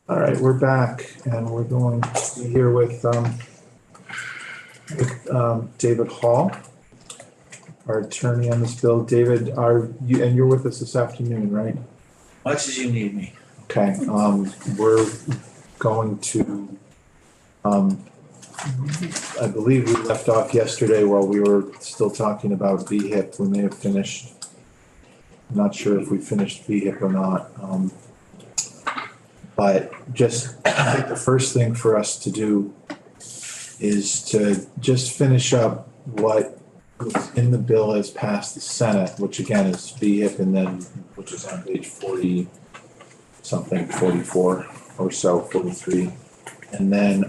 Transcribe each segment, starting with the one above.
All right, we're back and we're going to be here with David Hall, our attorney on this bill. David, you're with us this afternoon, right? Much as you need me. Okay, we're going to, I believe we left off yesterday while we were still talking about VHIP. We may have finished. I'm not sure if we finished VHIP or not. But just, I think the first thing for us to do is to just finish up what was in the bill as passed the Senate, which again is VHIP, and then, which is on page 40, something, 44 or so, 43. And then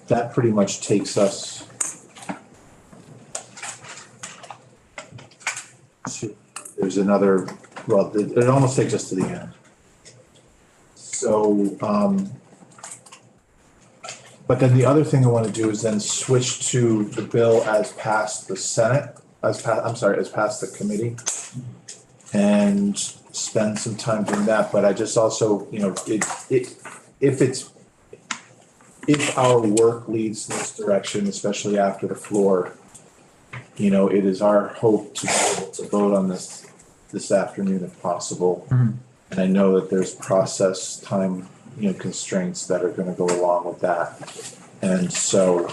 that pretty much takes us to, there's another, well, it almost takes us to the end. So, but then the other thing I want to do is then switch to the bill as passed the Senate, as passed the committee, and spend some time doing that. But I just also, if our work leads this direction, especially after the floor, it is our hope to be able to vote on this afternoon if possible. Mhm. And I know that there's process time, constraints that are gonna go along with that. And so,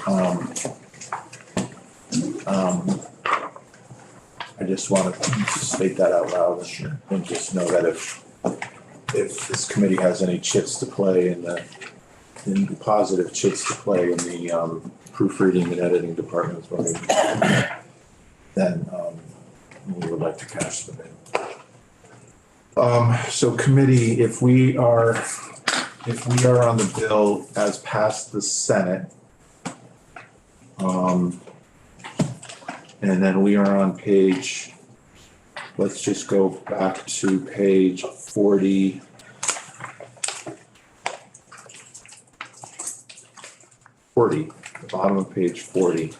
I just wanna state that out loud and just know that if this committee has any chits to play in the positive chits to play in the, proofreading and editing departments, then, we would like to cash them in. So committee, if we are on the bill as passed the Senate, and then we are on page, let's just go back to page 40. The bottom of page 40,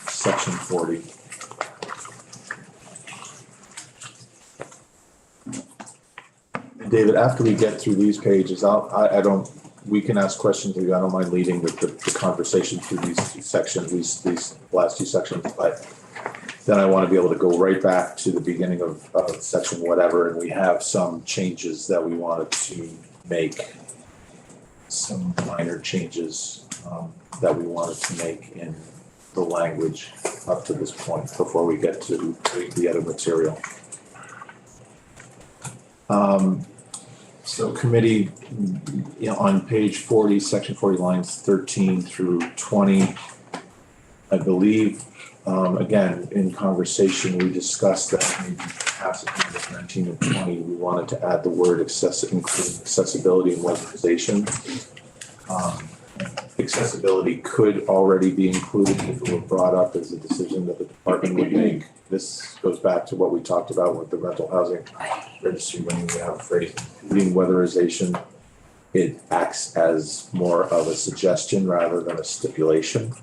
section 40. David, after we get through these pages, we can ask questions. I don't mind leading the conversation through these two sections, these last two sections, but then I want to be able to go right back to the beginning of section whatever, and we have some changes that we wanted to make, some minor changes that we wanted to make in the language up to this point before we get to the other material. So committee, on page 40, section 40, lines 13 through 20, I believe, again, in conversation, we discussed that maybe perhaps at numbers 19 and 20, we wanted to add the word including accessibility and weatherization. Accessibility could already be included if it were brought up as a decision that the department would make. This goes back to what we talked about with the rental housing registry when we have a phrase, including weatherization. It acts as more of a suggestion rather than a stipulation.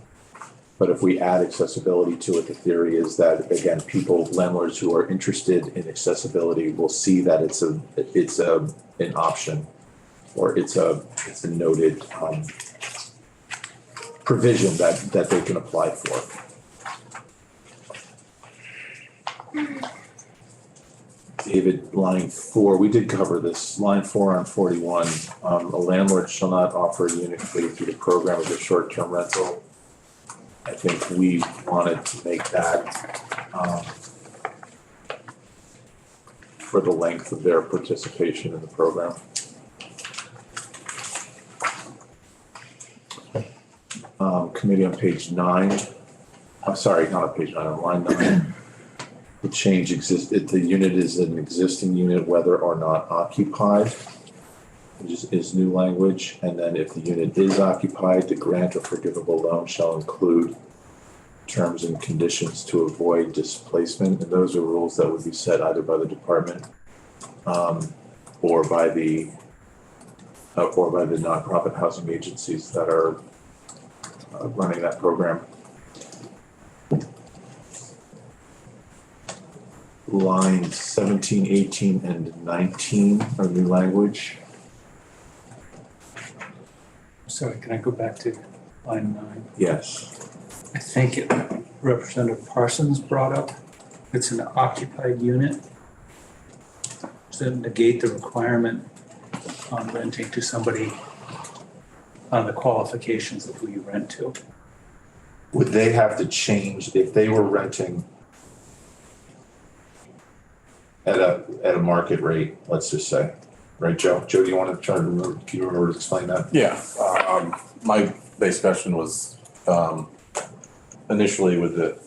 But if we add accessibility to it, the theory is that, again, landlords who are interested in accessibility will see that it's an option, or it's a noted provision that they can apply for. David, line 4, we did cover this. Line 4 on 41, a landlord shall not offer a unit created through the program as a short-term rental. I think we wanted to make that for the length of their participation in the program. Committee on page 9. I'm sorry, not on page 9, on line 9. The change exists, the unit is an existing unit whether or not occupied, which is new language. And then if the unit is occupied, the grant or forgivable loan shall include terms and conditions to avoid displacement. And those are rules that would be set either by the department or by the nonprofit housing agencies that are running that program. Lines 17, 18, and 19 are new language. Sorry, can I go back to line 9? Yes. I think Representative Parsons brought up, it's an occupied unit. Does that negate the requirement on renting to somebody on the qualifications of who you rent to? Would they have to change if they were renting at a market rate, let's just say, right, Joe? Joe, do you want to try to remember, can you remember to explain that? Yeah, my base question was, initially with the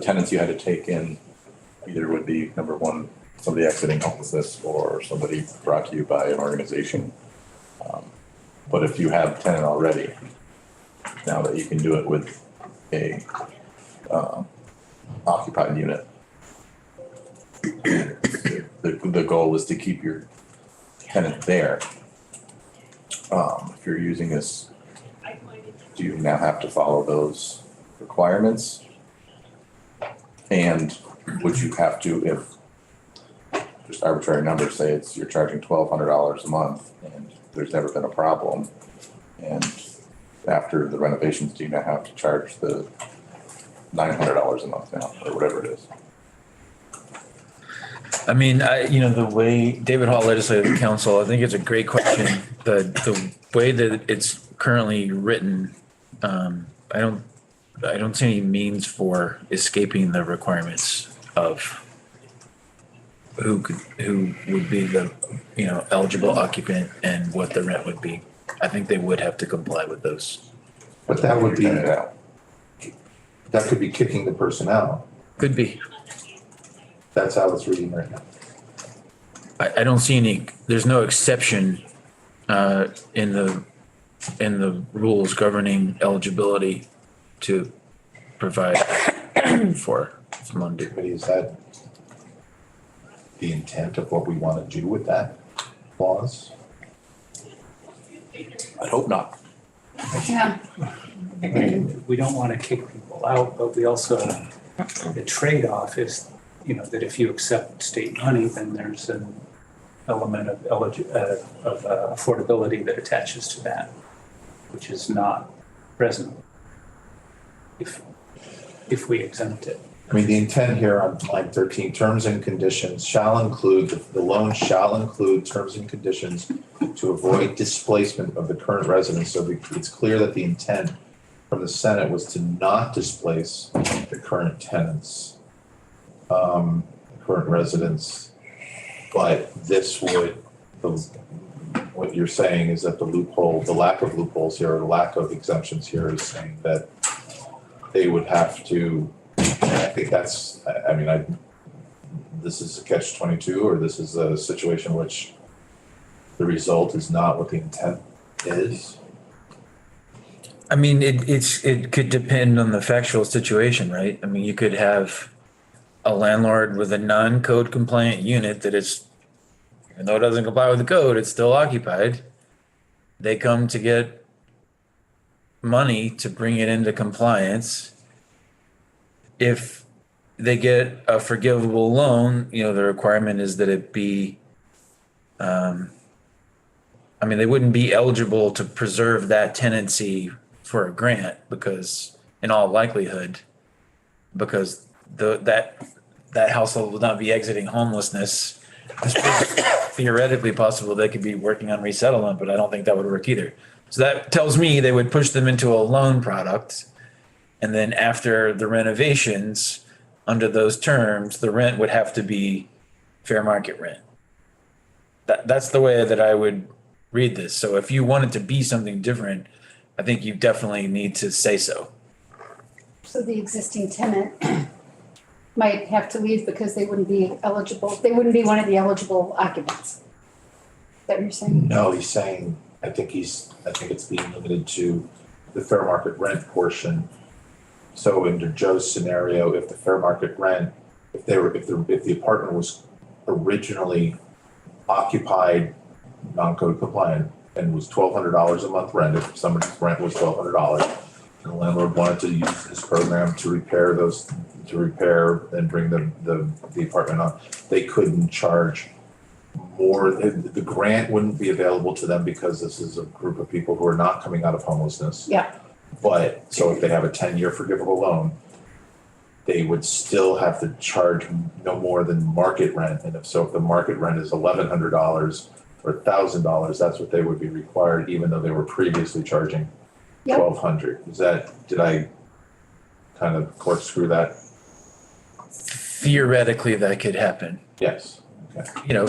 tenants you had to take in either would be, number one, somebody exiting homelessness or somebody brought to you by an organization. But if you have a tenant already, now that you can do it with a occupied unit, the goal is to keep your tenant there. If you're using this, do you now have to follow those requirements? And would you have to, if just arbitrary numbers say you're charging $1,200 a month and there's never been a problem, and after the renovations, do you now have to charge the $900 a month now, or whatever it is? I mean, the way David Hall, Legislative Council, I think it's a great question. The way that it's currently written, I don't see any means for escaping the requirements of who would be the, eligible occupant and what the rent would be. I think they would have to comply with those. But that would be, Tenant out. that could be kicking the person out. Could be. That's how it's reading right now. I don't see there's no exception in the rules governing eligibility to provide for Monday. Committee, is that the intent of what we want to do with that clause? I'd hope not. Yeah. We don't want to kick people out, but we also, the trade-off is, that if you accept state money, then there's an element of affordability that attaches to that, which is not present if we exempt it. I mean, the intent here on line 13, terms and conditions shall include, the loan shall include terms and conditions to avoid displacement of the current residents. So it's clear that the intent from the Senate was to not displace the current tenants, current residents. But this would, what you're saying is that the loophole, the lack of loopholes here, or the lack of exemptions here is saying that they would have to, I think that's, this is a catch-22, or this is a situation which the result is not what the intent is. I mean, it could depend on the factual situation, right? I mean, you could have a landlord with a non-code compliant unit that is, even though it doesn't comply with the code, it's still occupied. They come to get money to bring it into compliance. If they get a forgivable loan, the requirement is that it be, they wouldn't be eligible to preserve that tenancy for a grant because in all likelihood, because that household will not be exiting homelessness. It's theoretically possible they could be working on resettlement, but I don't think that would work either. So that tells me they would push them into a loan product. And then after the renovations, under those terms, the rent would have to be fair market rent. That's the way that I would read this. So if you want it to be something different, I think you definitely need to say so. So the existing tenant might have to leave because they wouldn't be eligible, they wouldn't be one of the eligible occupants. Is that what you're saying? No, he's saying, I think it's being limited to the fair market rent portion. So under Joe's scenario, if the fair market rent, if the apartment was originally occupied, non-code compliant, and was $1,200 a month rent, if somebody's rent was $1,200, and the landlord wanted to use this program to repair and bring the apartment on, they couldn't charge more, the grant wouldn't be available to them because this is a group of people who are not coming out of homelessness. Yeah. But, so if they have a 10-year forgivable loan, they would still have to charge no more than market rent. And if the market rent is $1,100 or $1,000, that's what they would be required, even though they were previously charging Yep. $1,200. Did I kind of corkscrew that? Theoretically, that could happen, Yes. Okay. you know,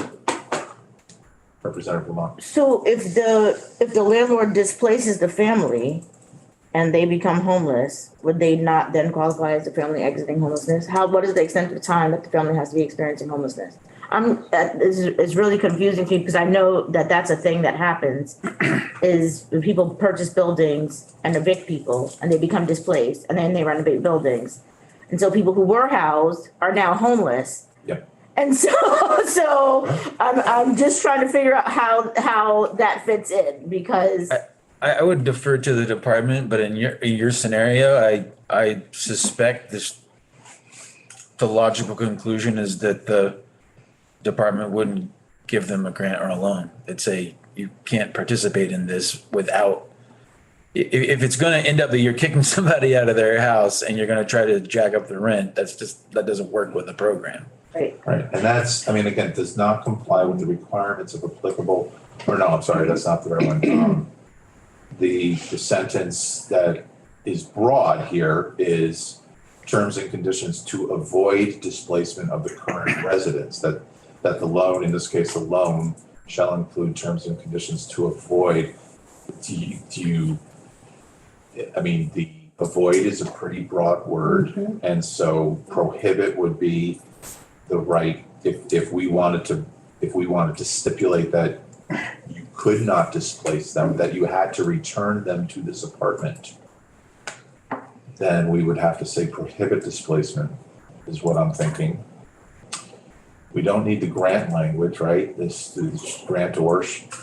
Representative Lamont. So if the landlord displaces the family and they become homeless, would they not then qualify as a family exiting homelessness? What is the extent of time that the family has to be experiencing homelessness? It's really confusing to me because I know that that's a thing that happens is when people purchase buildings and evict people and they become displaced and then they renovate buildings. And so people who were housed are now homeless. Yep. And so I'm just trying to figure out how that fits in because I would defer to the department, but in your scenario, I suspect the logical conclusion is that the department wouldn't give them a grant or a loan. It'd say you can't participate in this without, if it's gonna end up that you're kicking somebody out of their house and you're gonna try to jack up the rent, that doesn't work with the program. right. Right, and that's, I mean, again, does not comply with the requirements of applicable, or no, I'm sorry, that's not the right one. The sentence that is broad here is terms and conditions to avoid displacement of the current residents, that the loan, in this case, the loan shall include terms and conditions to avoid. I mean, the avoid is a pretty broad word, and so prohibit would be the right, if we wanted to stipulate that you could not displace them, that you had to return them to this apartment, then we would have to say prohibit displacement, is what I'm thinking. We don't need the grant language, right? This grant or, 2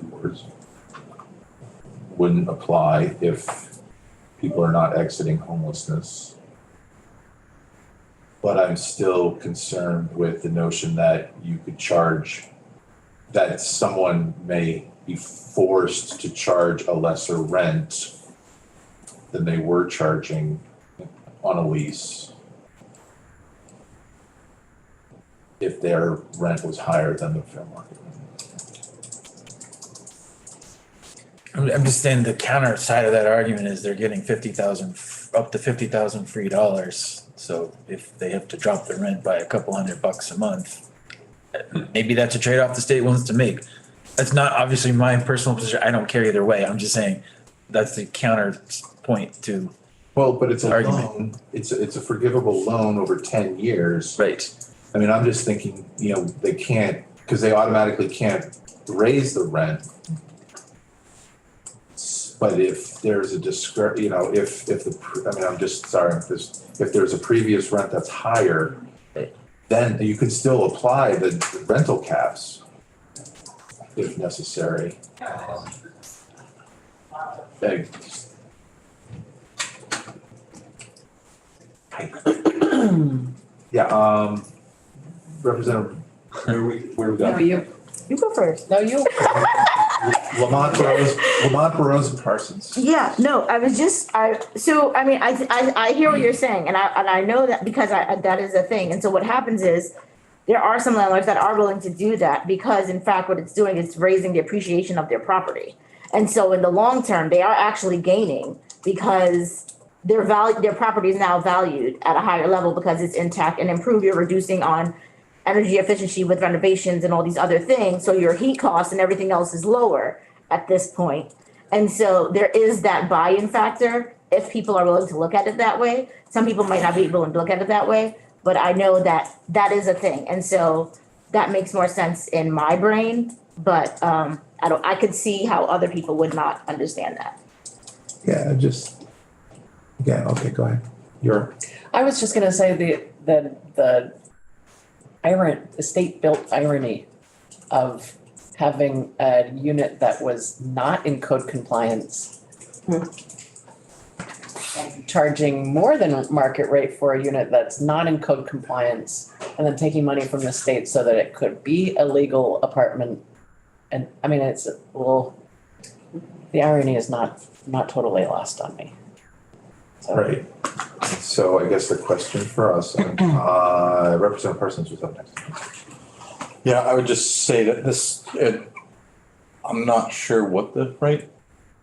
words, wouldn't apply if people are not exiting homelessness. But I'm still concerned with the notion that you could charge, that someone may be forced to charge a lesser rent than they were charging on a lease if their rent was higher than the fair market rent. I'm just saying the counter side of that argument is they're getting up to $50,000 free dollars. So if they have to drop the rent by a couple $100 a month, maybe that's a trade-off the state wants to make. That's not obviously my personal position. I don't care either way. I'm just saying that's the counterpoint to. Well, but it's a Argument. loan, it's a forgivable loan over 10 years. Right. I mean, I'm just thinking, they can't, because they automatically can't raise the rent. But if there's a if there's a previous rent that's higher, then you can still apply the rental caps if necessary. Yeah, Representative, where we No, go? you, You go first. no, you. Lamont, Burrows, and Parsons. Yeah, no, I hear what you're saying and I know that because that is a thing. And so what happens is there are some landlords that are willing to do that because in fact, what it's doing is raising the appreciation of their property. And so in the long term, they are actually gaining because their property is now valued at a higher level because it's intact and improved. You're reducing on energy efficiency with renovations and all these other things. So your heat costs and everything else is lower at this point. And so there is that buy-in factor if people are willing to look at it that way. Some people might not be willing to look at it that way, but I know that that is a thing. And so that makes more sense in my brain, but I could see how other people would not understand that. Yeah, okay, go ahead. I was just gonna say the state-built irony of having a unit that was not in code compliance. And charging more than market rate for a unit that's not in code compliance and then taking money from the state so that it could be a legal apartment. And I mean, it's a little, the irony is not totally lost on me. So, Right. So I guess the question for us, Representative Parsons was up next. Yeah, I would just say that I'm not sure what the right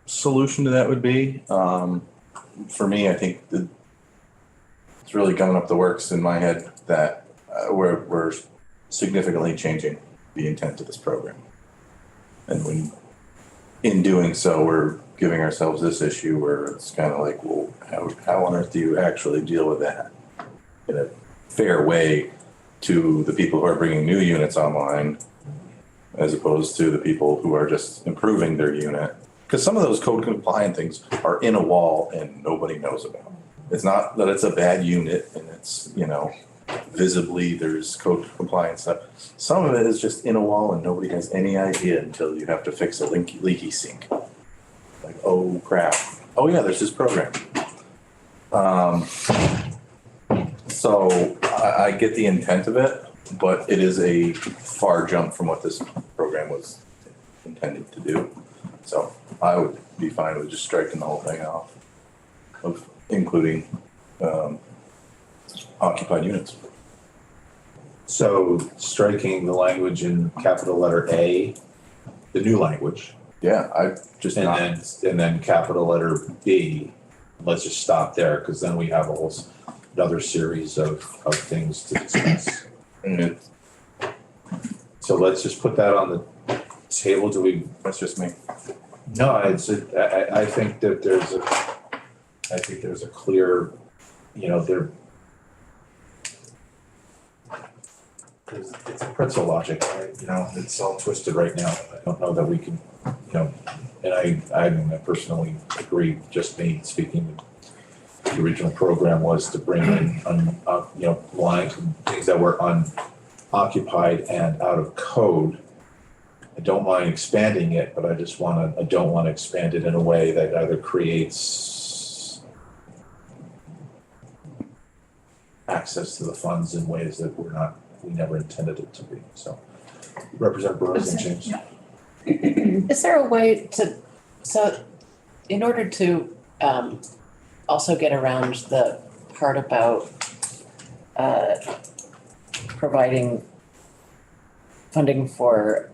solution to that would be. For me, I think it's really coming up the works in my head that we're significantly changing the intent of this program. And when, in doing so, we're giving ourselves this issue where it's kind of like, well, how on earth do you actually deal with that in a fair way to the people who are bringing new units online as opposed to the people who are just improving their unit? Because some of those code compliant things are in a wall and nobody knows about. It's not that it's a bad unit and it's, visibly there's code compliant stuff. Some of it is just in a wall and nobody has any idea until you have to fix a leaky sink. Like, oh crap. Oh yeah, there's this program. So I get the intent of it, but it is a far jump from what this program was intended to do. So I would be fine with just striking the whole thing off of including occupied units. So striking the language in capital letter A, the new language, Yeah, I just not. and then capital letter B, let's just stop there, because then we have another series of things to discuss. Mm, So let's just put that on the table. That's just me. No, I think that there's a clear, it's a pretzel logic, right? It's all twisted right now. I don't know that we can, and I personally agree, just me speaking. The original program was to bring in, lines, things that were unoccupied and out of code. I don't mind expanding it, but I don't want to expand it in a way that either creates access to the funds in ways that we never intended it to be. So Representative Burrows and James. is there a way so in order to also get around the part about providing funding for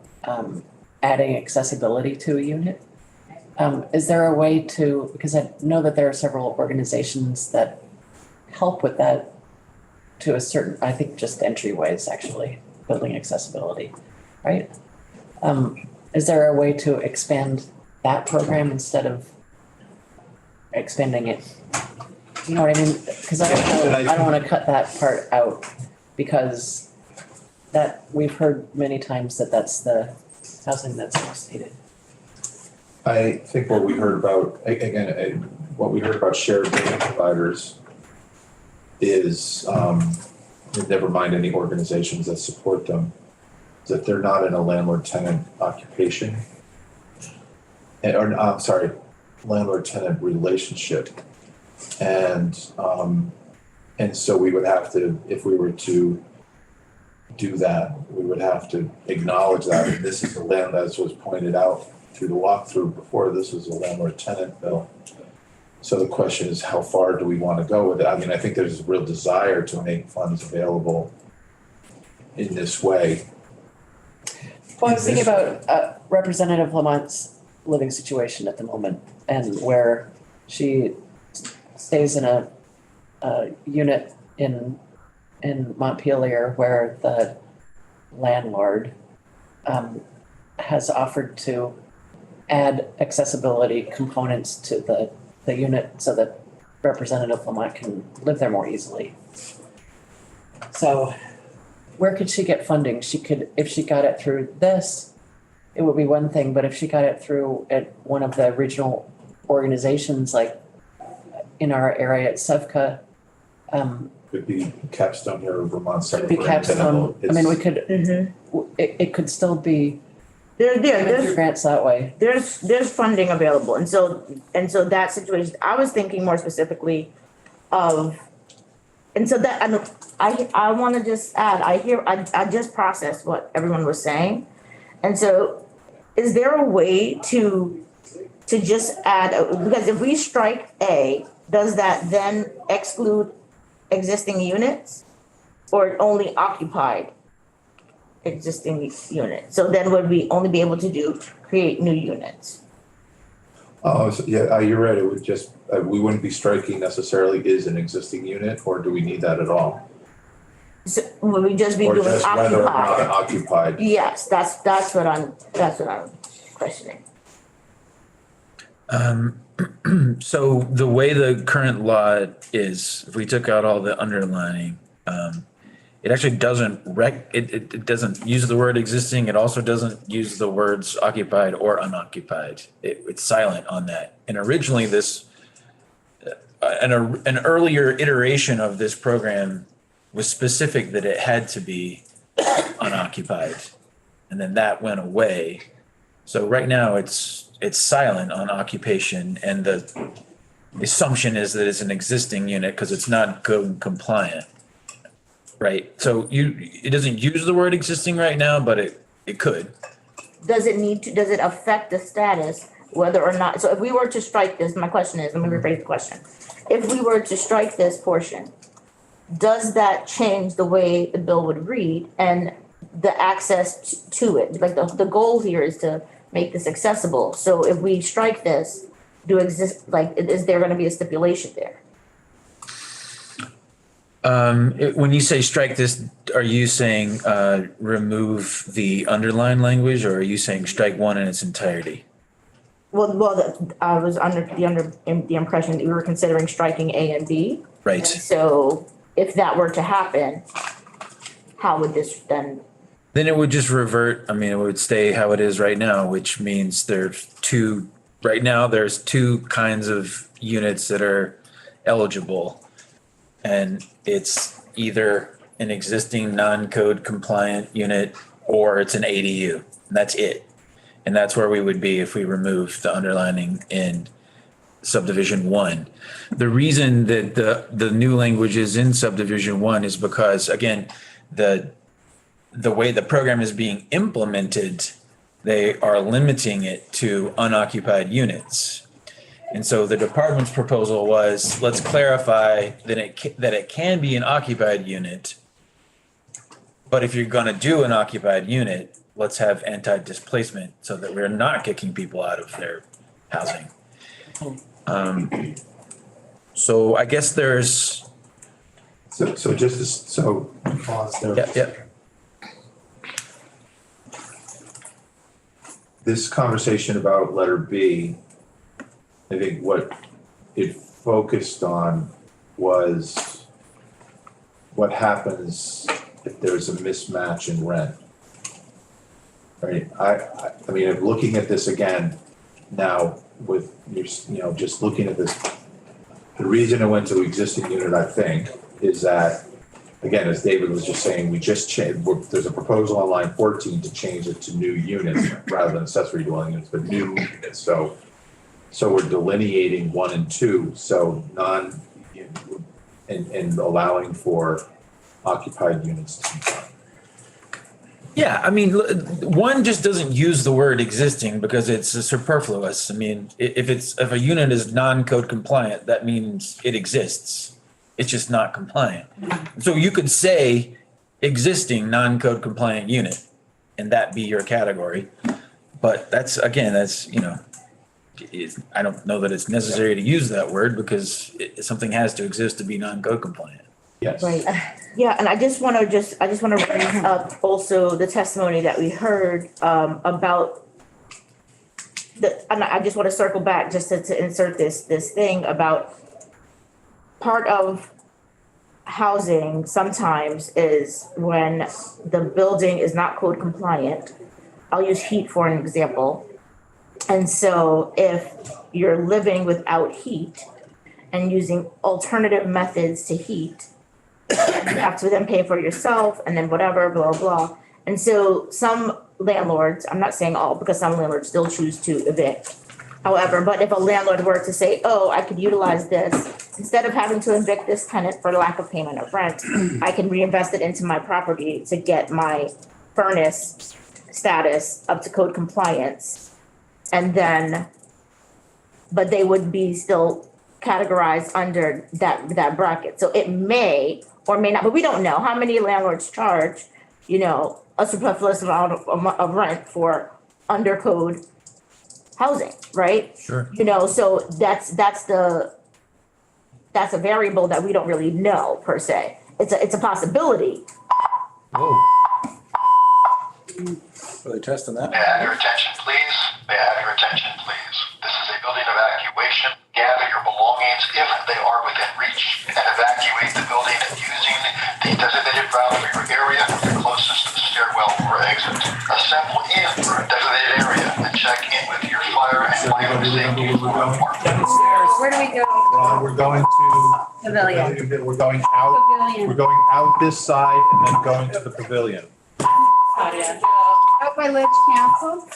adding accessibility to a unit, is there a way to, because I know that there are several organizations that help with that to a certain, I think just entryways actually, building accessibility, right? Is there a way to expand that program instead of expanding it? You know what I mean? Because I don't want to cut that part out, because that we've heard many times that that's the housing that's needed. I think what we heard about, shared data providers is, never mind any organizations that support them, that they're not in a landlord-tenant occupation. Landlord-tenant relationship. And so we would have to, if we were to do that, we would have to acknowledge that. And this is a land, as was pointed out through the walkthrough before, this is a landlord-tenant bill. So the question is, how far do we want to go with it? I mean, I think there's a real desire to make funds available in this way. Well, I was thinking about Representative Lamont's living situation at the moment, and where she stays in a unit in Montpelier where the landlord has offered to add accessibility components to the unit so that Representative Lamont can live there more easily. So where could she get funding? She could, if she got it through this, it would be one thing, but if she got it through at one of the regional organizations, like in our area at Sevka, Could be Capstone here, or Vermont could Center. be for Capstone. I mean, we Independent. could, it could still be There's grants that way. there's funding available, and so that situation, I was thinking more specifically of and so that, and I wanna just add, I just processed what everyone was saying. And so is there a way to just add, because if we strike A, does that then exclude existing units? Or only occupied existing units? So then would we only be able to create new units? Oh, so, yeah, you're right, it would just, we wouldn't be striking necessarily is an existing unit, or do we need that at all? So would we just be Or doing just whether or not occupied? occupied? Yes, that's what I'm questioning. So the way the current law is, if we took out all the underlining, it actually doesn't it doesn't use the word existing. It also doesn't use the words occupied or unoccupied. It's silent on that. And originally this, an earlier iteration of this program was specific that it had to be unoccupied. And then that went away. So right now it's silent on occupation, and the assumption is that it's an existing unit because it's not code compliant. Right, so it doesn't use the word existing right now, but it could. Does it affect the status whether or not, so if we were to strike this, my question is, let me rephrase the question. If we were to strike this portion, does that change the way the bill would read and the access to it? Like the goal here is to make this accessible. So if we strike this, is there gonna be a stipulation there? When you say strike this, are you saying remove the underlying language, or are you saying strike one in its entirety? I was under the impression that we were considering striking A and B. Right. And so if that were to happen, how would this then? Then it would just revert. I mean, it would stay how it is right now, which means right now there's two kinds of units that are eligible. And it's either an existing non-code compliant unit or it's an ADU. And that's it. And that's where we would be if we remove the underlining in subdivision 1. The reason that the new language is in subdivision 1 is because, again, the way the program is being implemented, they are limiting it to unoccupied units. And so the department's proposal was, let's clarify that it can be an occupied unit. But if you're gonna do an occupied unit, let's have anti-displacement so that we're not kicking people out of their housing. So I guess there's. So pause there. Yep. This conversation about letter B, I think what it focused on was what happens if there's a mismatch in rent. Right, I mean, I'm looking at this again now with, just looking at this. The reason it went to existing unit, I think, is that, again, as David was just saying, there's a proposal on line 14 to change it to new units rather than accessory dwelling units, but new units. So we're delineating 1 and 2, so and allowing for occupied units to be done. Yeah, I mean, 1 just doesn't use the word existing because it's superfluous. I mean, if a unit is non-code compliant, that means it exists. It's just not compliant. So you could say existing non-code compliant unit and that be your category. But that's, I don't know that it's necessary to use that word because something has to exist to be non-code compliant. Yes. Right, yeah, and I just wanna bring up also the testimony that we heard about and I just wanna circle back just to insert this thing about part of housing sometimes is when the building is not code compliant. I'll use heat for an example. And so if you're living without heat and using alternative methods to heat, you have to then pay for it yourself and then whatever, blah, blah. And so some landlords, I'm not saying all, because some landlords still choose to evict. However, but if a landlord were to say, oh, I could utilize this instead of having to evict this tenant for lack of payment of rent, I can reinvest it into my property to get my furnace status up to code compliance. And then, but they would be still categorized under that bracket. So it may or may not, but we don't know how many landlords charge, you know, a superfluous amount of rent for under code housing, right? Sure. You know, so that's a variable that we don't really know per se. It's a possibility. Whoa. Really testing that. May I have your attention, please? May I have your attention, please? This is a building evacuation. Gather your belongings if they are within reach and evacuate the building using the designated route for your area closest to the stairwell or exit. Assemble in for a designated area and check in with your fire and life safety department. Where do we go? We're going to. Pavilion. We're going out, Pavilion. we're going out this side and then going to the pavilion. Out by Ledge Council.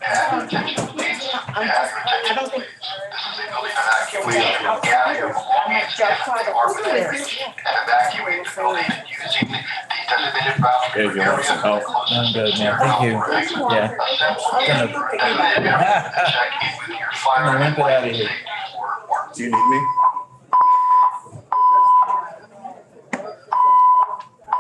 May I have your attention, please? May I have your attention, please? This is a building evacuation. Gather your belongings if they are within reach and evacuate the building using the designated route for Dave, your you want area some help? closest I'm to the good, man. Thank stairwell you. or exit. Yeah. Assemble in for a designated area and check in with your fire and Limp it life outta here. safety department. Do you need me?